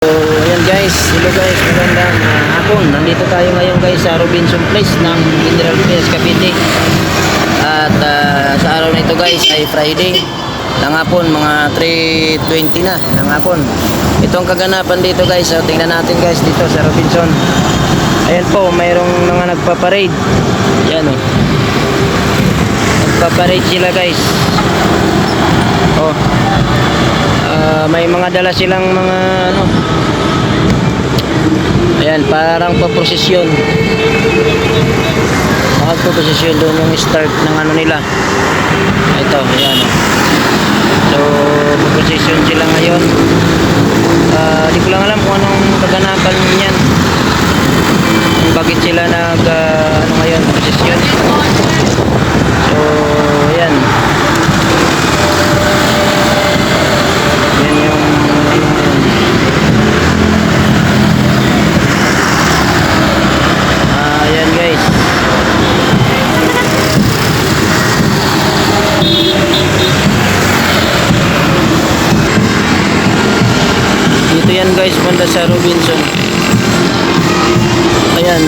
Ayan guys, hello guys, magandang hapon. Nandito tayo ngayon guys sa Robinson Place ng Mineral Fields, Cavite. At sa araw na ito guys ay Friday ng hapon, mga 3:20 na ng hapon. Ito ang kaganapan dito guys. So, tingnan natin guys dito sa Robinson. Ayan po, mayroong mga nagpaparade. Ayan o. Nagpaparade sila guys. Oh. May mga dala silang mga ano. Ayan, parang paprosesyon. Magpaprosesyon doon yung start ng ano nila. Ito, ayan. So, paprosesyon sila ngayon. Di ko lang alam kung anong kaganapan niyan. Bakit sila ano ngayon, prosesyon. So, ayan. Yan yung ayan guys. Dito yan guys, banda sa Robinson. Ayan,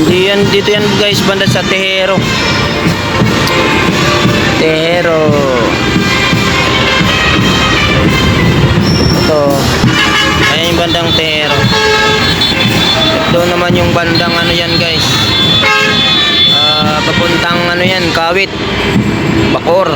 dito yan guys, banda sa Tejero. Ito, ayan yung bandang Tejero. Doon naman yung bandang ano yan guys, papuntang ano yan, Kawit, Bacoor.